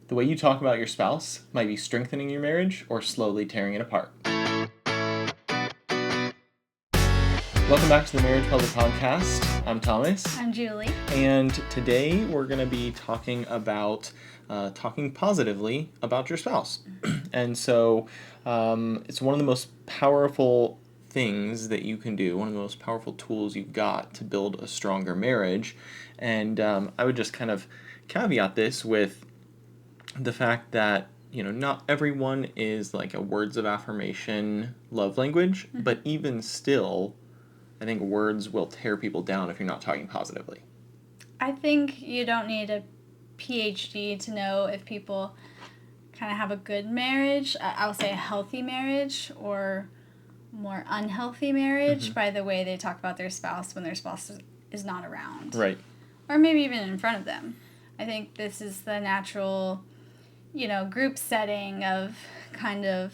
The way you talk about your spouse might be strengthening your marriage or slowly tearing it apart. Welcome back to the Marriage Puzzle Podcast. I'm Thomas. I'm Julie. And today we're going to be talking about talking positively about your spouse. And so it's one of the most powerful things that you can do, one of the most powerful tools you've got to build a stronger marriage. And I would just kind of caveat this with the fact that, not everyone is like a words of affirmation love language, but even still, I think words will tear people down if you're not talking positively. I think you don't need a PhD to know if people kind of have a good marriage, I'll say a healthy marriage, or more unhealthy marriage by the way they talk about their spouse when their spouse is not around. Right. Or maybe even in front of them. I think this is the natural, group setting of kind of,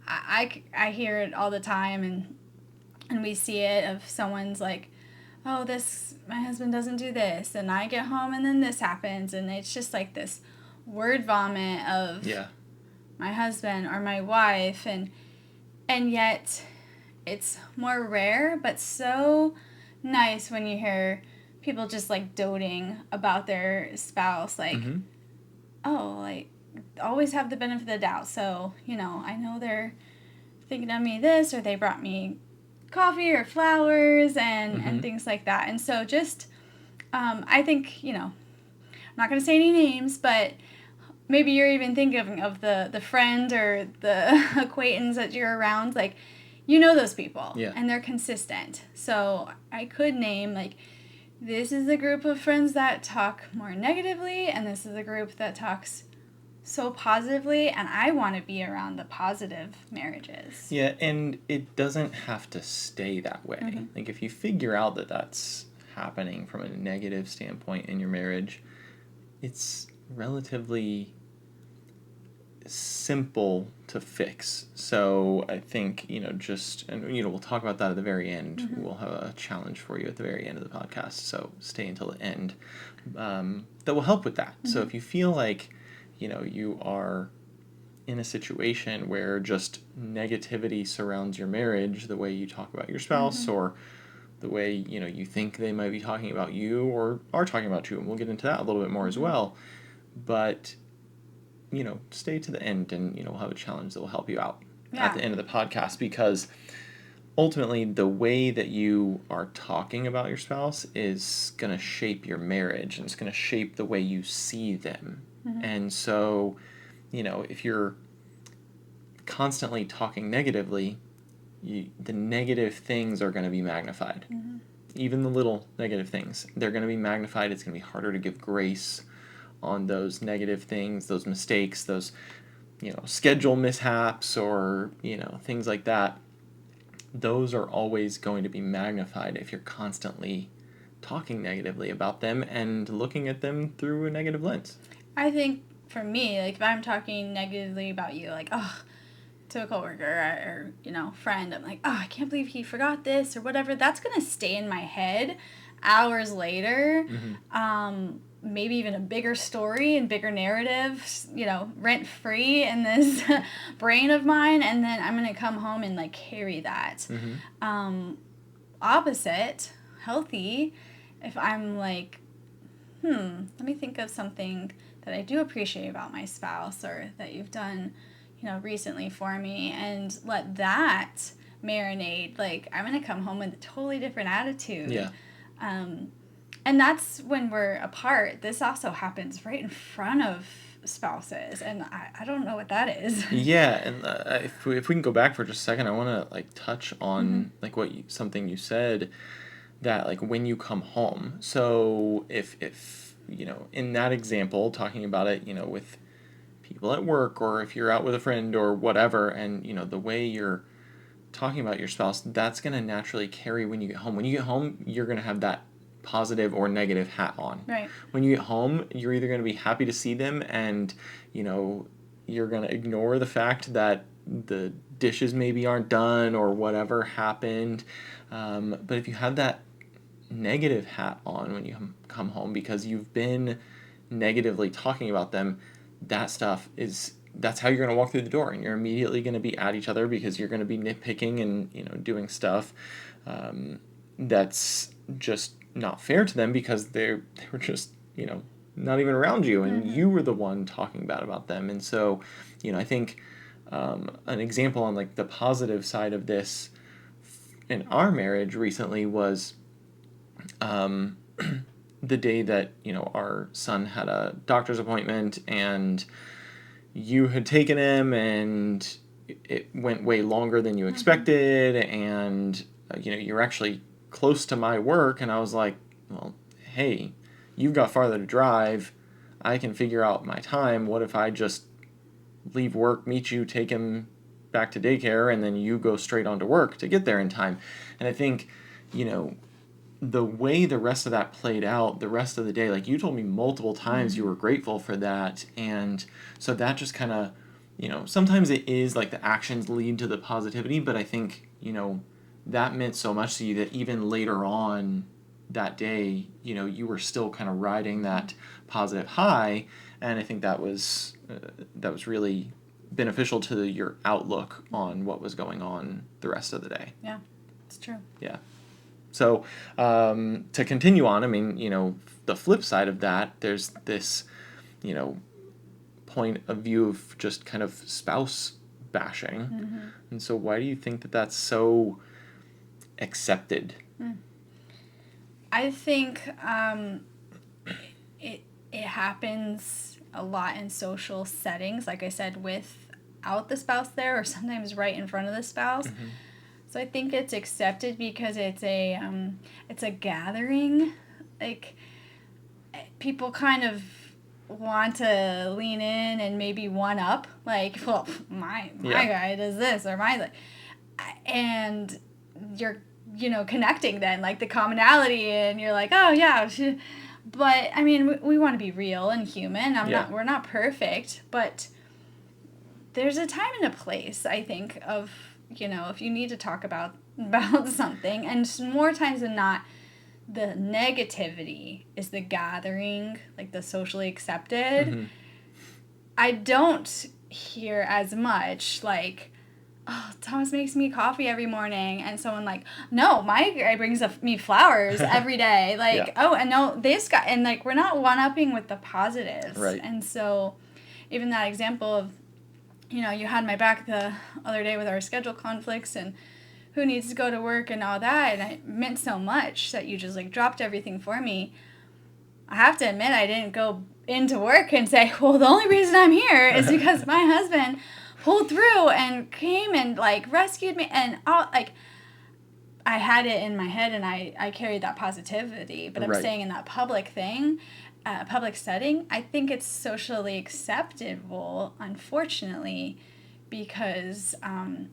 I hear it all the time and we see it of someone's like, oh, my husband doesn't do this, and I get home and then this happens, and it's just like this word vomit of my husband or my wife, and yet it's more rare, but so nice when you hear people just like doting about their spouse, like, oh, like, always have the benefit of the doubt, so, I know they're thinking of me this, or they brought me coffee or flowers and things like that. And so just, I think, I'm not going to say any names, but maybe you're even thinking of the friend or the acquaintance that you're around, like, those people, and they're consistent. So I could name, like, this is a group of friends that talk more negatively, and this is a group that talks so positively, and I want to be around the positive marriages. Yeah, and it doesn't have to stay that way. Like, if you figure out that that's happening from a negative standpoint in your marriage, it's relatively simple to fix. So I think, we'll talk about that at the very end. We'll have a challenge for you at the very end of the podcast, so stay until the end. That will help with that. So if you feel like, you are in a situation where just negativity surrounds your marriage, the way you talk about your spouse, or the way, you think they might be talking about you or are talking about you, and we'll get into that a little bit more as well. But stay to the end, and, we'll have a challenge that will help you out at the end of the podcast, because ultimately the way that you are talking about your spouse is going to shape your marriage, and it's going to shape the way you see them. And so, if you're constantly talking negatively, the negative things are going to be magnified. Even the little negative things, they're going to be magnified. It's going to be harder to give grace on those negative things, those mistakes, those, schedule mishaps, or, things like that. Those are always going to be magnified if you're constantly talking negatively about them and looking at them through a negative lens. I think for me, like, if I'm talking negatively about you, like, oh, to a coworker or friend, I'm like, oh, I can't believe he forgot this or whatever, that's going to stay in my head hours later. Maybe even a bigger story and bigger narrative, rent-free in this brain of mine, and then I'm going to come home and, like, carry that. Opposite, healthy, if I'm like, let me think of something that I do appreciate about my spouse, or that you've done, recently for me, and let that marinate. Like, I'm going to come home with a totally different attitude. Yeah. And that's when we're apart. This also happens right in front of spouses, and I don't know what that is. Yeah, and if we can go back for just a second, I want to, like, touch on like something you said, that, like, when you come home. So if in that example, talking about it, with people at work, or if you're out with a friend or whatever, and the way you're talking about your spouse, that's going to naturally carry when you get home. When you get home, you're going to have that positive or negative hat on. Right. When you get home, you're either going to be happy to see them, and you're going to ignore the fact that the dishes maybe aren't done or whatever happened. But if you have that negative hat on when you come home because you've been negatively talking about them, that stuff that's how you're going to walk through the door, and you're immediately going to be at each other because you're going to be nitpicking and, doing stuff that's just not fair to them because they were just, not even around you, and you were the one talking bad about them. And so, I think an example on like the positive side of this in our marriage recently was the day that, our son had a doctor's appointment, and you had taken him, and it went way longer than you expected, and you're actually close to my work, and I was like, well, hey, you've got farther to drive, I can figure out my time, what if I just leave work, meet you, take him back to daycare, and then you go straight on to work to get there in time. And I think, the way the rest of that played out the rest of the day, like you told me multiple times you were grateful for that, and so that just kind of, sometimes it is like the actions lead to the positivity, but I think, that meant so much to you that even later on that day, you were still kind of riding that positive high, and I think that was really beneficial to your outlook on what was going on the rest of the day. Yeah, it's true. Yeah. So to continue on, I mean, the flip side of that, there's this, point of view of just kind of spouse bashing. And so why do you think that that's so accepted? I think it happens a lot in social settings, like I said, without the spouse there, or sometimes right in front of the spouse. So I think it's accepted because it's a gathering. Like, people kind of want to lean in and maybe one up. Like, well, my guy does this, or and you're connecting then, like the commonality, and you're like, oh yeah. But I mean, we want to be real and human. We're not perfect, but there's a time and a place, I think, of, if you need to talk about something, and more times than not, the negativity is the gathering, like the socially accepted. I don't hear as much like, oh, Thomas makes me coffee every morning, and someone like, no, my guy brings me flowers every day. Like, oh, and no, this guy, and like, we're not one-upping with the positives. Right. And so even that example of, you had my back the other day with our schedule conflicts and who needs to go to work and all that, and it meant so much that you just like dropped everything for me. I have to admit, I didn't go into work and say, well, the only reason I'm here is because my husband pulled through and came and like rescued me, and all, like, I had it in my head and I carried that positivity, but I'm saying in that public thing, public setting, I think it's socially acceptable, unfortunately, because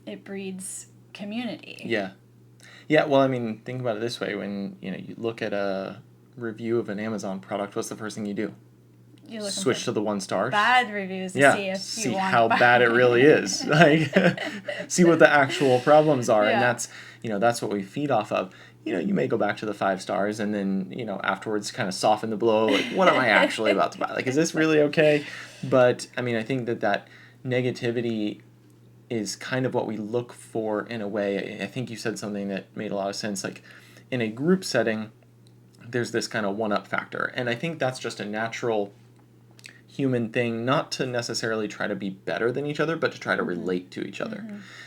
it breeds community. Yeah, well, I mean, think about it this way. When, you look at a review of an Amazon product, what's the first thing you do? You switch to the 1 star. Bad reviews to see how bad it really is. Like, see what the actual problems are, and that's what we feed off of. You may go back to the 5 stars, and then afterwards kind of soften the blow. Like, what am I actually about to buy? Like, is this really okay? But I mean, I think that negativity is kind of what we look for in a way. I think you said something that made a lot of sense. Like, in a group setting, there's this kind of one-up factor, and I think that's just a natural human thing, not to necessarily try to be better than each other, but to try to relate to each other.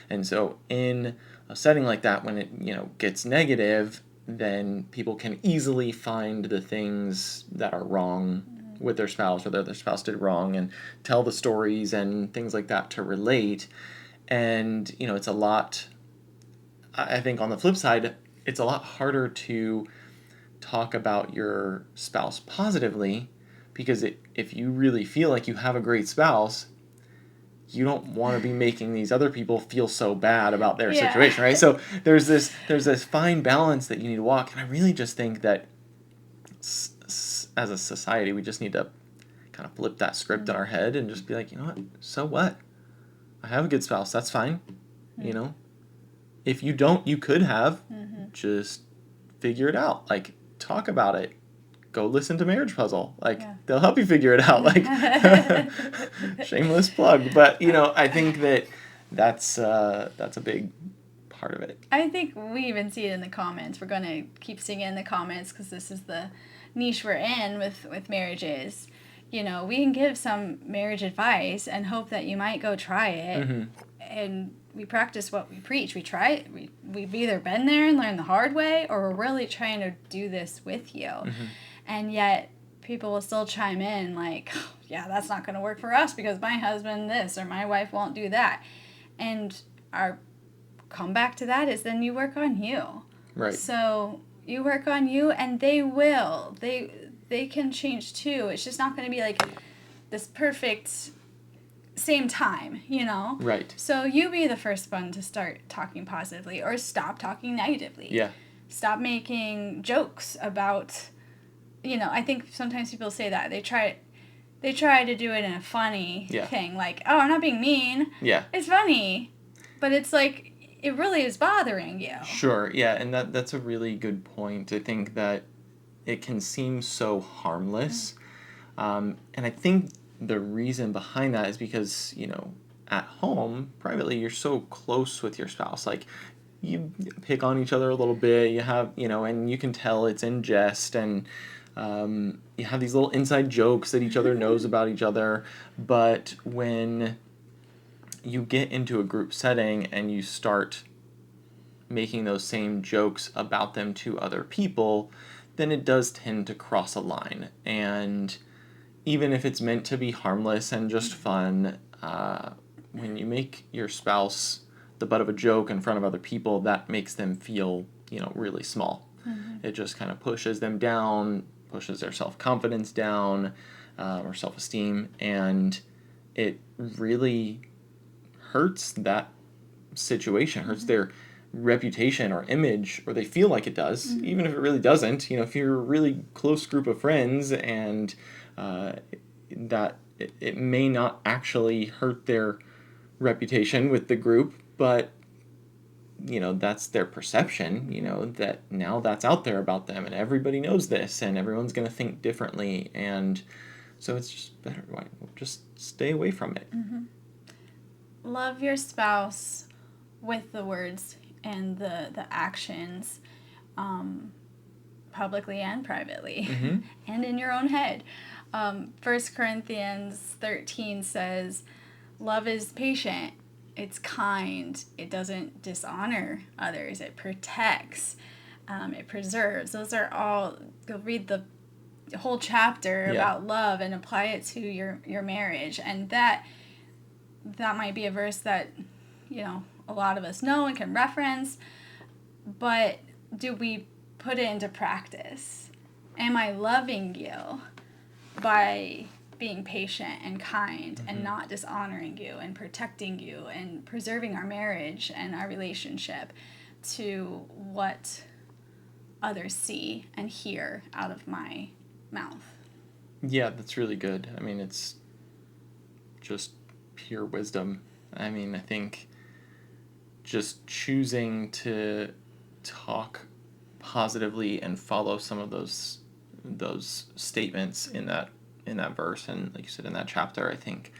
And so in a setting like that, when it gets negative, then people can easily find the things that are wrong with their spouse, or that their spouse did wrong, and tell the stories and things like that to relate. And it's a lot, I think on the flip side, it's a lot harder to talk about your spouse positively, because if you really feel like you have a great spouse, you don't want to be making these other people feel so bad about their situation, right? So there's this fine balance that you need to walk, and I really just think that as a society, we just need to kind of flip that script in our head and just be like, you know what? So what? I have a good spouse. That's fine. If you don't, you could have. Just figure it out. Like, talk about it. go listen to Marriage Puzzle. Like, Yeah. they'll help you figure it out. Like, shameless plug. But, I think that's a big part of it. I think we even see it in the comments. We're going to keep seeing it in the comments because this is the niche we're in with marriages. We can give some marriage advice and hope that you might go try it. Mm-hmm. And we practice what we preach. We try it. We've either been there and learned the hard way, or we're really trying to do this with you. Mm-hmm. And yet people will still chime in like, oh, yeah, that's not going to work for us because my husband this or my wife won't do that. And our comeback to that is then you work on you. Right. So you work on you and they will. They can change too. It's just not going to be like this perfect same time, Right. So you be the first one to start talking positively or stop talking negatively. Yeah. Stop making jokes about, I think sometimes people say that. They try to do it in a funny thing. Like, oh, I'm not being mean. Yeah. It's funny. But it's like, it really is bothering you. Sure. Yeah. And that's a really good point. I think that it can seem so harmless. And I think the reason behind that is because, at home, privately, you're so close with your spouse. Like, you pick on each other a little bit. You have, and you can tell it's in jest. And you have these little inside jokes that each other knows about each other. But when you get into a group setting and you start making those same jokes about them to other people, then it does tend to cross a line. And even if it's meant to be harmless and just fun, when you make your spouse the butt of a joke in front of other people, that makes them feel, really small. Mm-hmm. It just kind of pushes them down, pushes their self-confidence down, or self-esteem, and it really hurts that situation, hurts their reputation or image, or they feel like it does, even if it really doesn't. If you're a really close group of friends and that it may not actually hurt their reputation with the group, but that's their perception, that now that's out there about them and everybody knows this and everyone's going to think differently, and so it's just better, just stay away from it. Mm-hmm. Love your spouse with the words and the actions, publicly and privately, mm-hmm. and in your own head. 1 Corinthians 13 says, love is patient, it's kind, it doesn't dishonor others, it protects, it preserves. Those are all, you'll read the whole chapter about love and apply it to your marriage. And that might be a verse that, a lot of us know and can reference, but do we put it into practice? Am I loving you by being patient and kind and not dishonoring you and protecting you and preserving our marriage and our relationship to what others see and hear out of my mouth? Yeah, that's really good. I mean, it's just pure wisdom. I mean, I think just choosing to talk positively and follow some of those statements in that verse, and like you said, in that chapter, I think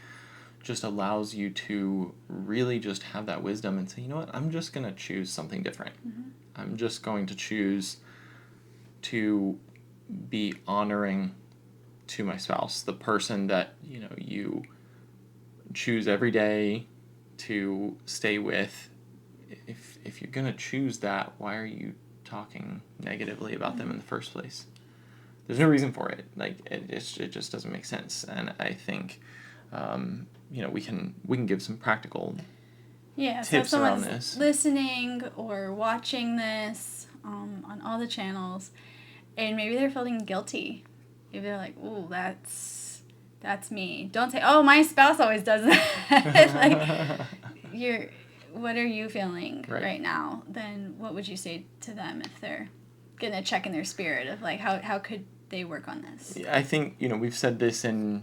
just allows you to really just have that wisdom and say, you know what, I'm just going to choose something different. Mm-hmm. I'm just going to choose to be honoring to my spouse, the person that, you choose every day to stay with. If you're going to choose that, why are you talking negatively about them in the first place? There's no reason for it. Like, it just doesn't make sense. And I think, we can give some practical tips so around this. Listening or watching this on all the channels, and maybe they're feeling guilty. Maybe they're like, "Ooh, that's me." Don't say, "Oh, my spouse always does that." Like, what are you feeling right now? Then what would you say to them if they're getting a check in their spirit of like, how could they work on this? I think, we've said this in,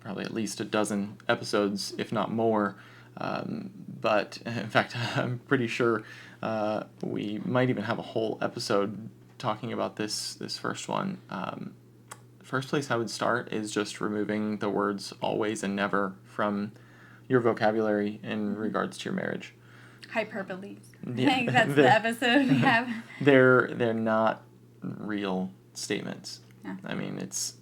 probably at least a dozen episodes, if not more. But in fact, I'm pretty sure we might even have a whole episode talking about this first one, first place I would start is just removing the words always and never from your vocabulary in regards to your marriage. Hyperbole. Yeah. I think that's the episode we have. They're not real statements. Yeah. I mean, it's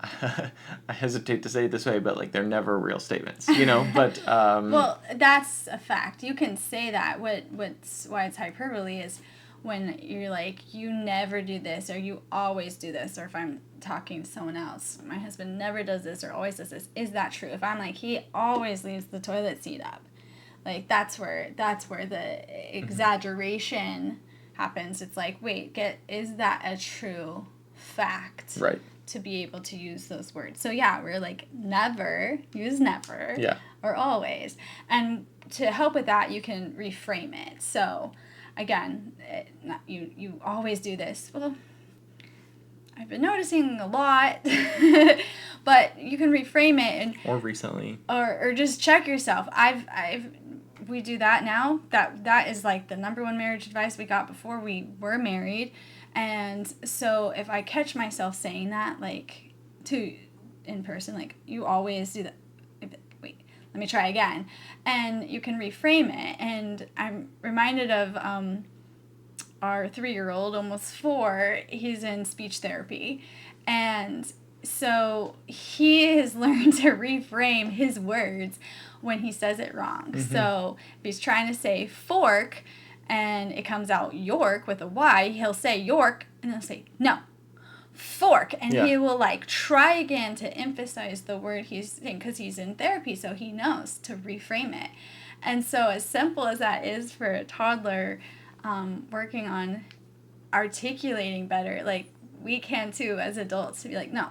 I hesitate to say it this way, but like they're never real statements, but well, that's a fact. You can say that. What's why it's hyperbole is when you're like, you never do this, or you always do this, or if I'm talking to someone else, my husband never does this or always does this. Is that true? If I'm like, he always leaves the toilet seat up, like that's where the exaggeration happens. It's like, wait, is that a true fact? Right. To be able to use those words. So yeah, we're like, use never. Yeah. Or always. And to help with that, you can reframe it. So again, you always do this. Well, I've been noticing a lot. But you can reframe it or recently. Or just check yourself. We do that now. That is like the number one marriage advice we got before we were married. And so if I catch myself saying that, like, in person, like, you always do that. Wait, let me try again. And you can reframe it. And I'm reminded of our 3-year-old, almost 4. He's in speech therapy. And so he has learned to reframe his words when he says it wrong. Mm-hmm. So if he's trying to say fork, and it comes out York with a Y, he'll say York, and he'll say, no, fork. And he will, like, try again to emphasize the word he's saying, because he's in therapy, so he knows to reframe it. And so as simple as that is for a toddler working on articulating better, like, we can, too, as adults, to be like, no,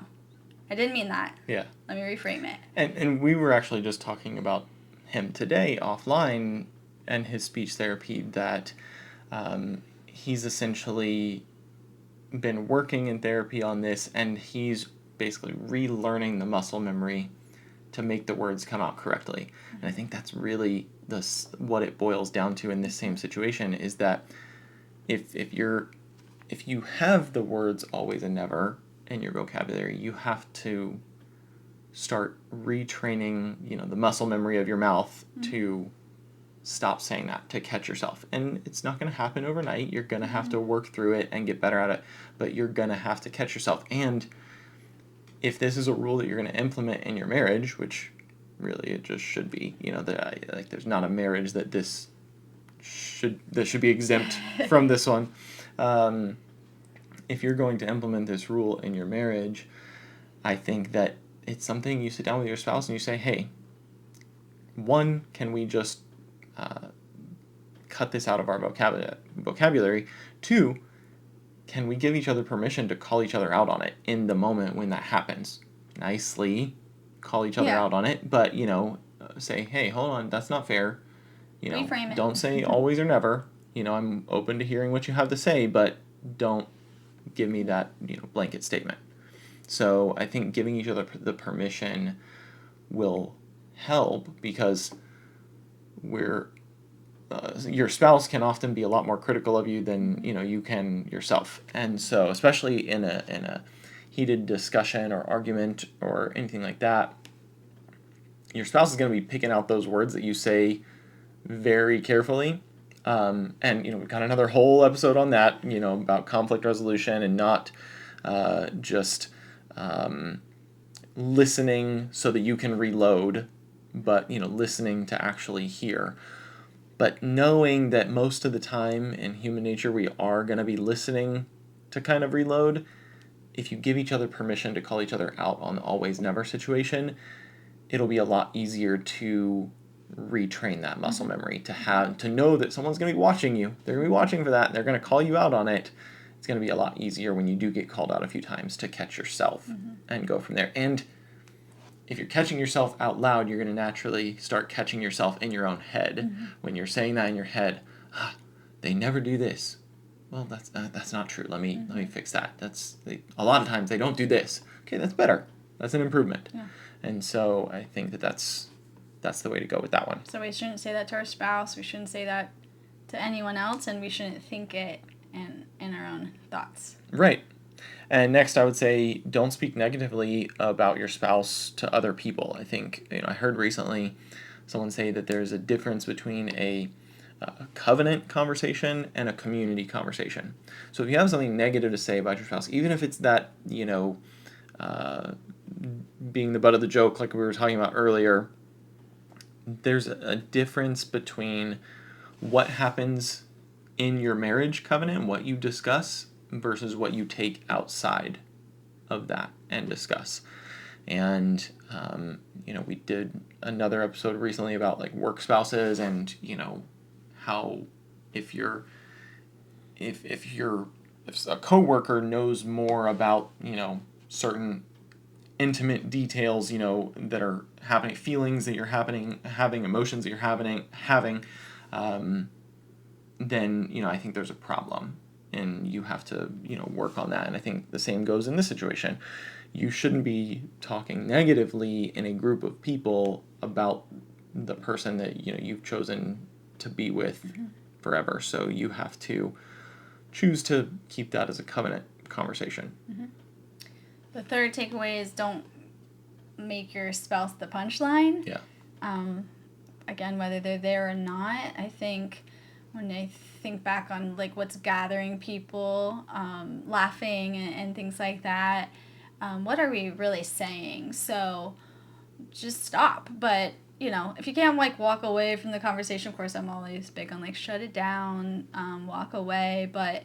I didn't mean that. Yeah. Let me reframe it. And we were actually just talking about him today offline, and his speech therapy, that he's essentially been working in therapy on this, and he's basically relearning the muscle memory to make the words come out correctly. Mm-hmm. And I think that's really what it boils down to in this same situation, is that if you have the words always and never in your vocabulary, you have to start retraining, the muscle memory of your mouth to stop saying that, to catch yourself. And it's not going to happen overnight. You're going to have to work through it and get better at it, but you're going to have to catch yourself. And if this is a rule that you're going to implement in your marriage, which really it just should be, there's not a marriage that should be exempt from this one. If you're going to implement this rule in your marriage, I think that it's something you sit down with your spouse and you say, hey, one, can we just cut this out of our vocabulary? 2, can we give each other permission to call each other out on it in the moment when that happens? Nicely call each other out on it, but, say, hey, hold on, that's not fair. Reframe it. Don't say always or never. I'm open to hearing what you have to say, but don't give me that, blanket statement. So I think giving each other the permission will help, because your spouse can often be a lot more critical of you than you can yourself, and so especially in a heated discussion or argument or anything like that, your spouse is going to be picking out those words that you say very carefully, and we've got another whole episode on that, about conflict resolution and not just listening so that you can reload, but listening to actually hear. But knowing that most of the time in human nature we are going to be listening to kind of reload, if you give each other permission to call each other out on the always never situation, it'll be a lot easier to retrain that muscle memory, to know that someone's going to be watching you. They're going to be watching for that, and they're going to call you out on it. It's going to be a lot easier when you do get called out a few times to catch yourself and go from there. And if you're catching yourself out loud, you're going to naturally start catching yourself in your own head. When you're saying that in your head, they never do this. Well, that's not true. Let me fix that. A lot of times they don't do this. Okay, that's better. That's an improvement. Yeah. And so I think that's the way to go with that one. So we shouldn't say that to our spouse. We shouldn't say that to anyone else, and we shouldn't think it and our own thoughts. Right. And next, I would say don't speak negatively about your spouse to other people. I think, I heard recently someone say that there's a difference between a covenant conversation and a community conversation. So if you have something negative to say about your spouse, even if it's that, being the butt of the joke like we were talking about earlier, there's a difference between what happens in your marriage covenant, what you discuss, versus what you take outside of that and discuss. And, we did another episode recently about like work spouses and, how if a coworker knows more about, certain intimate details, that are happening, feelings that you're having, emotions that you're having, then, I think there's a problem and you have to, work on that. And I think the same goes in this situation. You shouldn't be talking negatively in a group of people about the person that, you've chosen to be with forever. So you have to choose to keep that as a covenant conversation. The third takeaway is don't make your spouse the punchline. Yeah. Again, whether they're there or not, I think when I think back on like what's gathering people, laughing and things like that, what are we really saying? So just stop. But, if you can't like walk away from the conversation, of course, I'm always big on like shut it down, walk away. But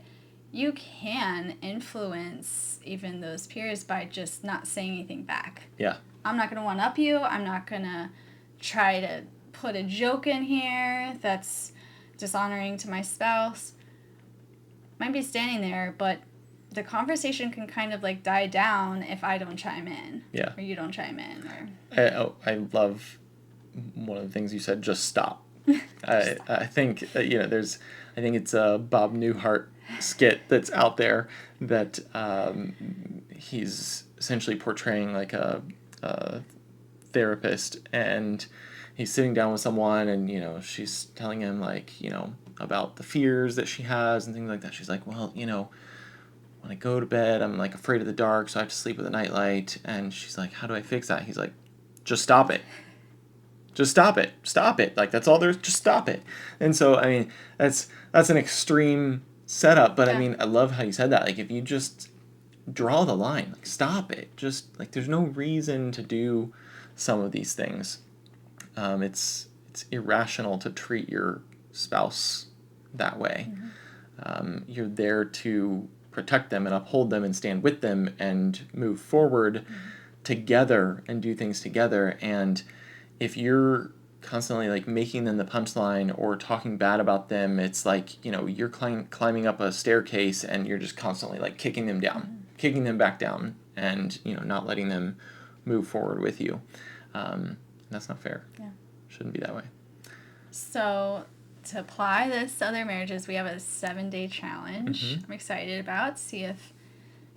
you can influence even those peers by just not saying anything back. Yeah. I'm not going to one-up you. I'm not going to try to put a joke in here that's dishonoring to my spouse. Might be standing there, but the conversation can kind of like die down if I don't chime in. Yeah. Or you don't chime in. I love one of the things you said, just stop. I think, I think it's a Bob Newhart skit that's out there that he's essentially portraying like a therapist, and he's sitting down with someone and, she's telling him like, about the fears that she has and things like that. She's like, well, when I go to bed, I'm like afraid of the dark, so I have to sleep with a nightlight. And she's like, how do I fix that? He's like, just stop it. Just stop it. Stop it. Like, that's all there's. Just stop it. And so, I mean, that's an extreme setup, but yeah. I mean, I love how you said that. Like, if you just draw the line, like, stop it. Just, like, there's no reason to do some of these things. It's irrational to treat your spouse that way. You're there to protect them and uphold them and stand with them and move forward together and do things together. And if you're constantly like making them the punchline or talking bad about them, it's like, you're climbing up a staircase and you're just constantly like kicking them down, kicking them back down, and not letting them move forward with you. That's not fair. Yeah. Shouldn't be that way. So to apply this to other marriages, we have a 7-day challenge I'm excited about. See if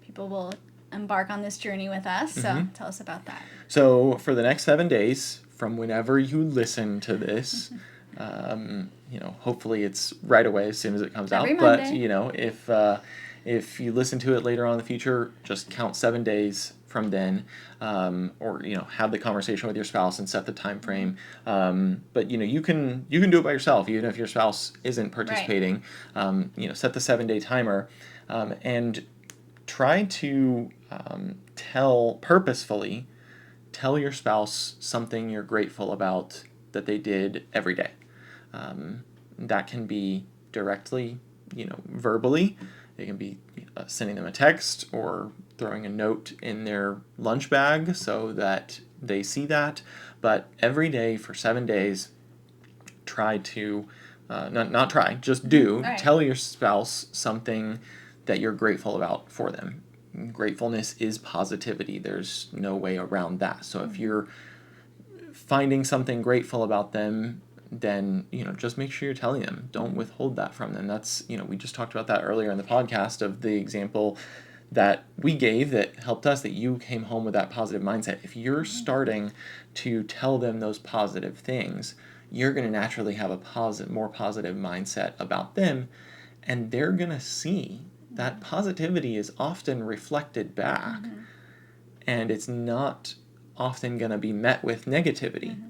people will embark on this journey with us. So tell us about that. So for the next 7 days, from whenever you listen to this, hopefully it's right away as soon as it comes Every out. Monday. But, if you listen to it later on in the future, just count 7 days from then, or have the conversation with your spouse and set the time frame. But you can do it by yourself, even if your spouse isn't participating. Right. Set the 7-day timer, and try to purposefully tell your spouse something you're grateful about that they did every day. That can be directly, verbally. It can be sending them a text or throwing a note in their lunch bag so that they see that. But every day for 7 days, try to, just do, right. Tell your spouse something that you're grateful about for them. Gratefulness is positivity. There's no way around that. So if you're finding something grateful about them, then, just make sure you're telling them. Don't withhold that from them. That's, we just talked about that earlier in the podcast of the example that we gave that helped us, that you came home with that positive mindset. If you're starting to tell them those positive things, you're going to naturally have a more positive mindset about them. and they're going to see that positivity is often reflected back, and it's not often going to be met with negativity.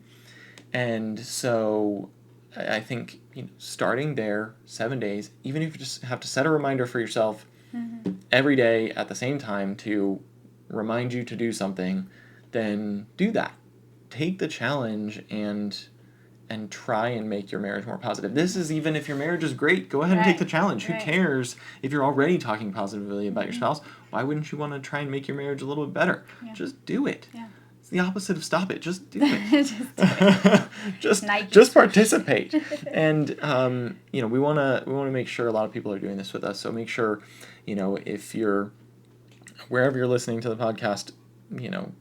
And so I think, starting there, 7 days, even if you just have to set a reminder for yourself every day at the same time to remind you to do something, then do that. Take the challenge and try and make your marriage more positive. This is even if your marriage is great, go ahead and take the challenge. Who cares if you're already talking positively about your spouse? Why wouldn't you want to try and make your marriage a little bit better? Just do it. It's the opposite of stop it. Just do it. just participate. And we want to make sure a lot of people are doing this with us. So make sure, if you're wherever you're listening to the podcast,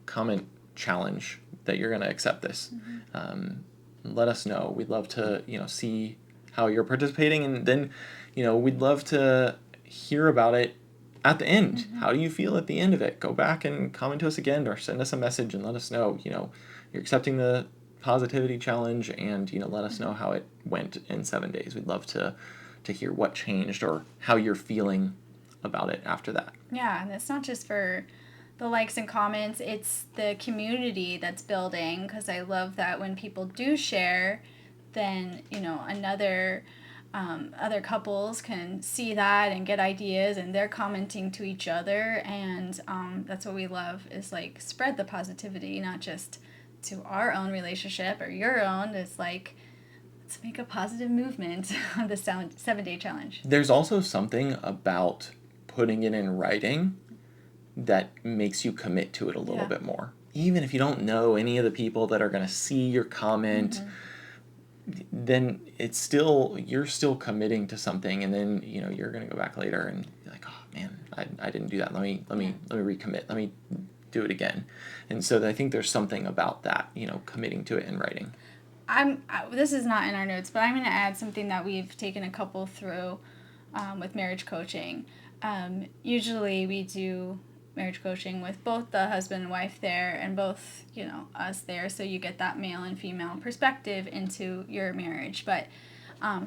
comment challenge that you're going to accept this. Let us know. We'd love to, see how you're participating, and then, we'd love to hear about it at the end. How do you feel at the end of it? Go back and comment to us again, or send us a message and let us know, you're accepting the positivity challenge, and, let us know how it went in 7 days. We'd love to hear what changed or how you're feeling about it after that. Yeah, and it's not just for the likes and comments, it's the community that's building, because I love that when people do share, then other couples can see that and get ideas, and they're commenting to each other, and that's what we love, is like spread the positivity, not just to our own relationship or your own. It's like, let's make a positive movement on the 7-day challenge. There's also something about putting it in writing that makes you commit to it a little bit more. Even if you don't know any of the people that are going to see your comment, then you're still committing to something, and then you're going to go back later and be like, oh man, I didn't do that. Let me recommit. Let me do it again. And so I think there's something about that, committing to it in writing. This is not in our notes, but I'm going to add something that we've taken a couple through with marriage coaching. Usually we do marriage coaching with both the husband and wife there, and both, us there, so you get that male and female perspective into your marriage. But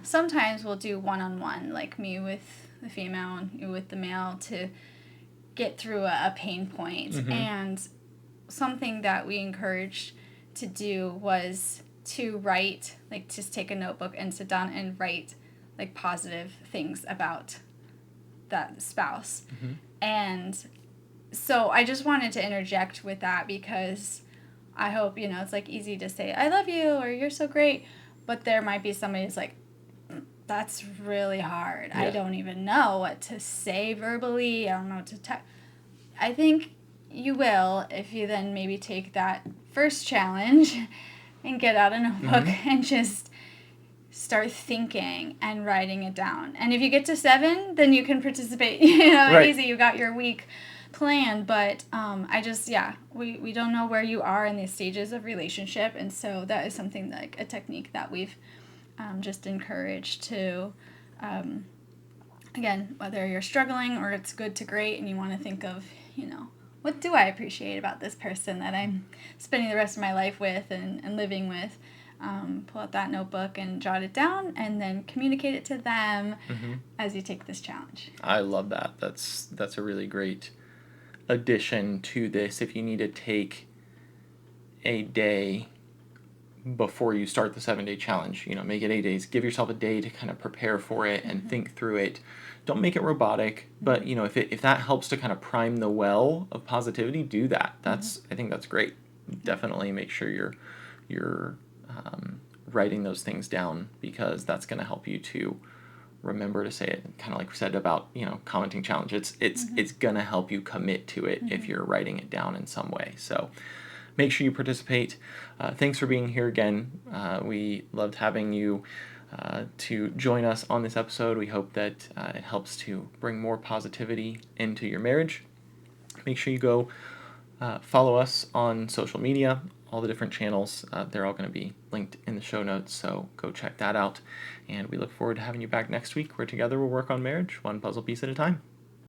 sometimes we'll do one-on-one, like me with the female and you with the male, to get through a pain point. And something that we encouraged to do was to write, like just take a notebook and sit down and write like positive things about that spouse. And so I just wanted to interject with that, because I hope, it's like easy to say, I love you, or you're so great, but there might be somebody who's like, that's really hard. I don't even know what to say verbally. I don't know what to text. I think you will if you then maybe take that first challenge and get out a notebook and just start thinking and writing it down. And if you get to 7, then you can participate, easy. You got your week planned. But we don't know where you are in these stages of relationship. And so that is something like a technique that we've just encouraged to, again, whether you're struggling or it's good to great and you want to think of, what do I appreciate about this person that I'm spending the rest of my life with and living with? Pull out that notebook and jot it down, and then communicate it to them as you take this challenge. I love that. That's a really great addition to this. If you need to take a day before you start the 7-day challenge, make it 8 days. Give yourself a day to kind of prepare for it and think through it. Don't make it robotic, but if that helps to kind of prime the well of positivity, do that. I think that's great. Definitely make sure you're writing those things down, because that's going to help you to remember to say it. Kind of like we said about commenting challenge. It's going to help you commit to it if you're writing it down in some way. So make sure you participate. Thanks for being here again. We loved having you to join us on this episode. We hope that it helps to bring more positivity into your marriage. Make sure you go follow us on social media, all the different channels. They're all going to be linked in the show notes, so go check that out. And we look forward to having you back next week, where together we'll work on marriage, one puzzle piece at a time.